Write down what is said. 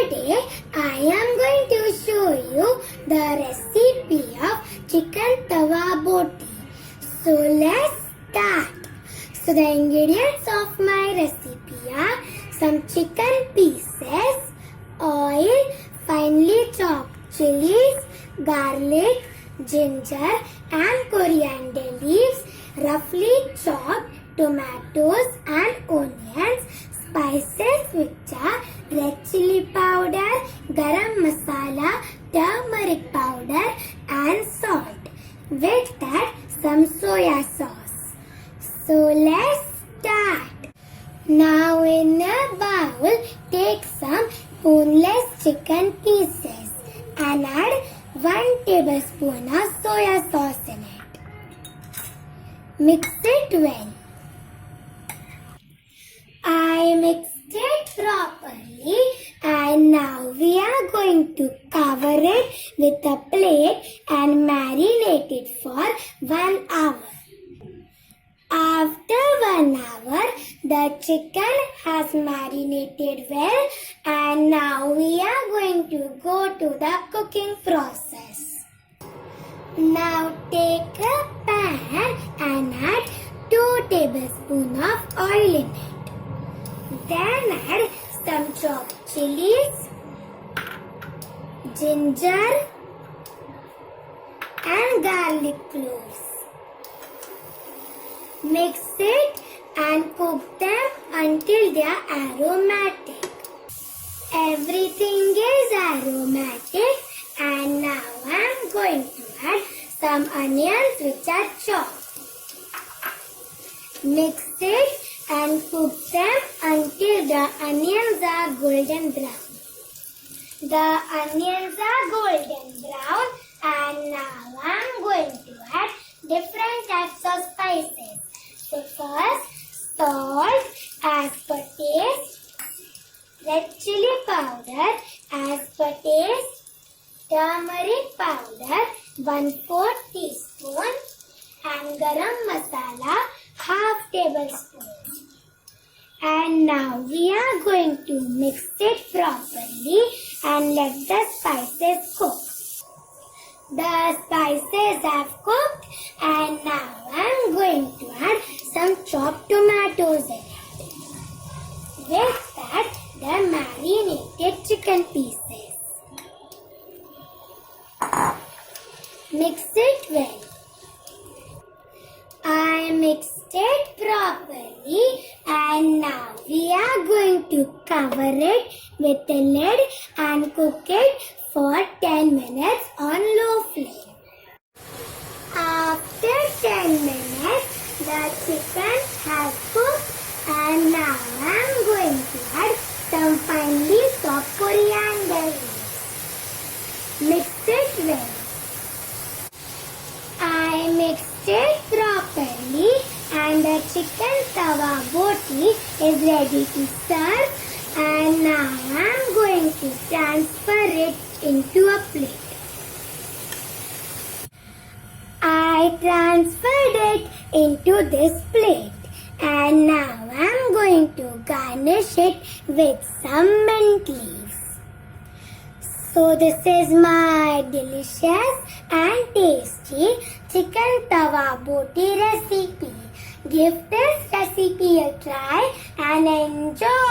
Today I am going to show you the recipe of chicken tawa boti. So let's start. So the ingredients of my recipe are some chicken pieces, oil, finely chopped chilies, garlic, ginger and coriander leaves, roughly chopped tomatoes and onions, spices which are red chili powder, garam masala, turmeric powder and salt. With that, some soya sauce. So let's start. Now in a bowl, take some boneless chicken pieces and add 1 tablespoon of soya sauce in it. Mix it well. I mixed it properly and now we are going to cover it with a plate and marinate it for 1 hour. After 1 hour, the chicken has marinated well and now we are going to go to the cooking process. Now take a pan and add 2 tablespoons of oil in it. Then add some chopped chilies, ginger and garlic cloves. Mix it and cook them until they are aromatic. Everything is aromatic and now I am going to add some onions which are chopped. Mix it and cook them until the onions are golden brown. The onions are golden brown and now I am going to add different types of spices. So first, salt as per taste, red chili powder as per taste, turmeric powder 1/4 teaspoon and garam masala half tablespoon. And now we are going to mix it properly and let the spices cook. The spices have cooked and now I am going to add some chopped tomatoes in it. With that, the marinated chicken pieces. Mix it well. I mixed it properly and now we are going to cover it with a lid and cook it for 10 minutes on low flame. After 10 minutes, the chicken has cooked and now I am going to add some finely chopped coriander leaves. Mix it well. I mixed it properly and the chicken tawa boti is ready to serve and now I am going to transfer it into a plate. I transferred it into this plate and now I am going to garnish it with some mint leaves. So this is my delicious and tasty chicken tawa boti recipe. Give this recipe a try and enjoy.